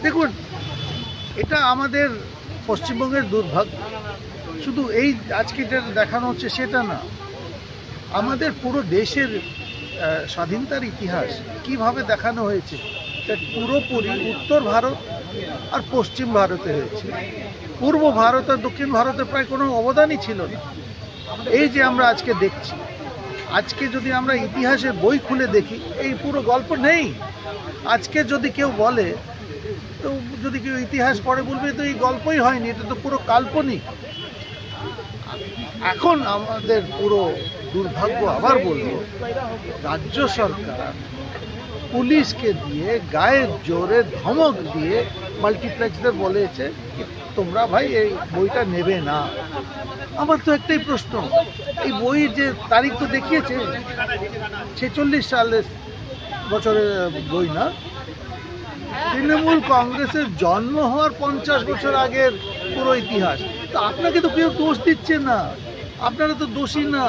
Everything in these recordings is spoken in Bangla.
দেখুন, এটা আমাদের পশ্চিমবঙ্গের দুর্ভাগ্য। শুধু এই আজকে এটা দেখানো হচ্ছে সেটা না, আমাদের পুরো দেশের স্বাধীনতার ইতিহাস কিভাবে দেখানো হয়েছে পুরোপুরি উত্তর ভারত আর পশ্চিম ভারতে হয়েছে। পূর্ব ভারত আর দক্ষিণ ভারতে প্রায় কোনো অবদানই ছিল না। এই যে আমরা আজকে দেখছি, আজকে যদি আমরা ইতিহাসের বই খুলে দেখি এই পুরো গল্প নেই। আজকে যদি কেউ বলে, তো যদি কেউ ইতিহাস পড়ে বলবে তো এই গল্পই হয়নি, এটা তো পুরো কাল্পনিক। এখন আমাদের পুরো দুর্ভাগ্য, আবার বলবো, রাজ্য সরকার পুলিশকে দিয়ে গায়ের জোরে ধমক দিয়ে মাল্টিপ্লেক্সদের বলেছে তোমরা ভাই এই বইটা নেবে না। আমার তো একটাই প্রশ্ন, এই বই যে তারিখ তো দেখিয়েছে 46 সালের বছরের বই না, তৃণমূল কংগ্রেসের জন্ম হওয়ার 50 বছর আগের পুরো ইতিহাস। তো আপনাকে তো কেউ দোষ দিচ্ছে না, আপনারা তো দোষী না।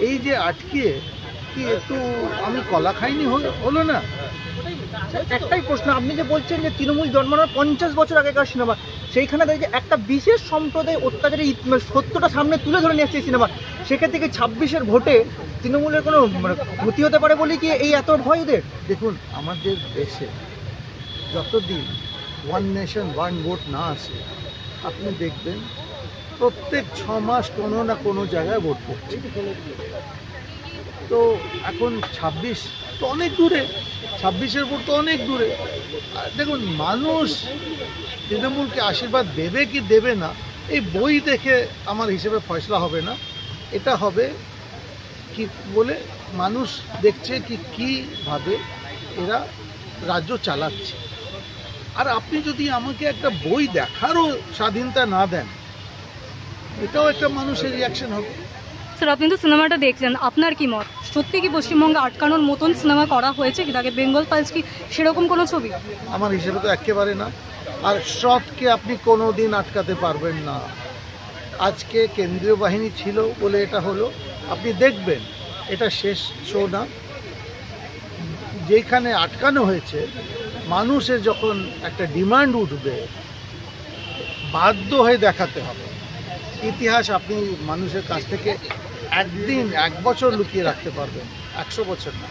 এই যে আটকে কি একটু আমি কলা খাইনি হলো না? একটাই প্রশ্ন, আপনি যে বলছেন যে তৃণমূল জন্মানোর 50 বছর আগেকার সিনেমা, সেইখানে দেখে একটা বিশেষ সম্প্রদায় অত্যাচারে সত্যটা সামনে তুলে ধরে নিয়ে আসছে এই সিনেমা, সেক্ষেত্রে কি 26-এর ভোটে তৃণমূলের কোনো ক্ষতি হতে পারে বলে কি এই এত ভয় ওদের? দেখুন, আমাদের দেশে যতদিন ওয়ান নেশন ওয়ান ভোট না আসে, আপনি দেখবেন প্রত্যেক 6 মাস কোনো না কোনো জায়গায় ভোট পড়ছে। তো এখন 26 তো অনেক দূরে, 26-এর ভোট তো অনেক দূরে। দেখুন, মানুষ তৃণমূলকে আশীর্বাদ দেবে কি দেবে না এই বই দেখে আমার হিসেবে ফয়সলা হবে না। এটা হবে কি বলে মানুষ দেখছে কি কীভাবে এরা রাজ্য চালাচ্ছে। আর আপনি যদি আমাকে একটা বই দেখারও স্বাধীনতা না দেন, এটাও একটা মানুষের রিয়াকশন হবে। স্যার, আপনি তো সিনেমাটা দেখলেন, আপনার কি মত? সত্যি কি পশ্চিমবঙ্গে আটকানোর মতন সিনেমা করা হয়েছে কি? তাকে বেঙ্গল ফাইলস কি সেরকম কোনো ছবি? আমার হিসেবে তো একেবারে না। আর স্রোতকে আপনি কোনো দিন আটকাতে পারবেন না। আজকে কেন্দ্রীয় বাহিনী ছিল বলে এটা হলো, আপনি দেখবেন এটা শেষ শো না। যেখানে আটকানো হয়েছে, মানুষের যখন একটা ডিমান্ড উঠবে, বাধ্য হয়ে দেখাতে হবে। ইতিহাস আপনি মানুষের কাছ থেকে একদিন 1 বছর লুকিয়ে রাখতে পারবেন, 100 বছর না।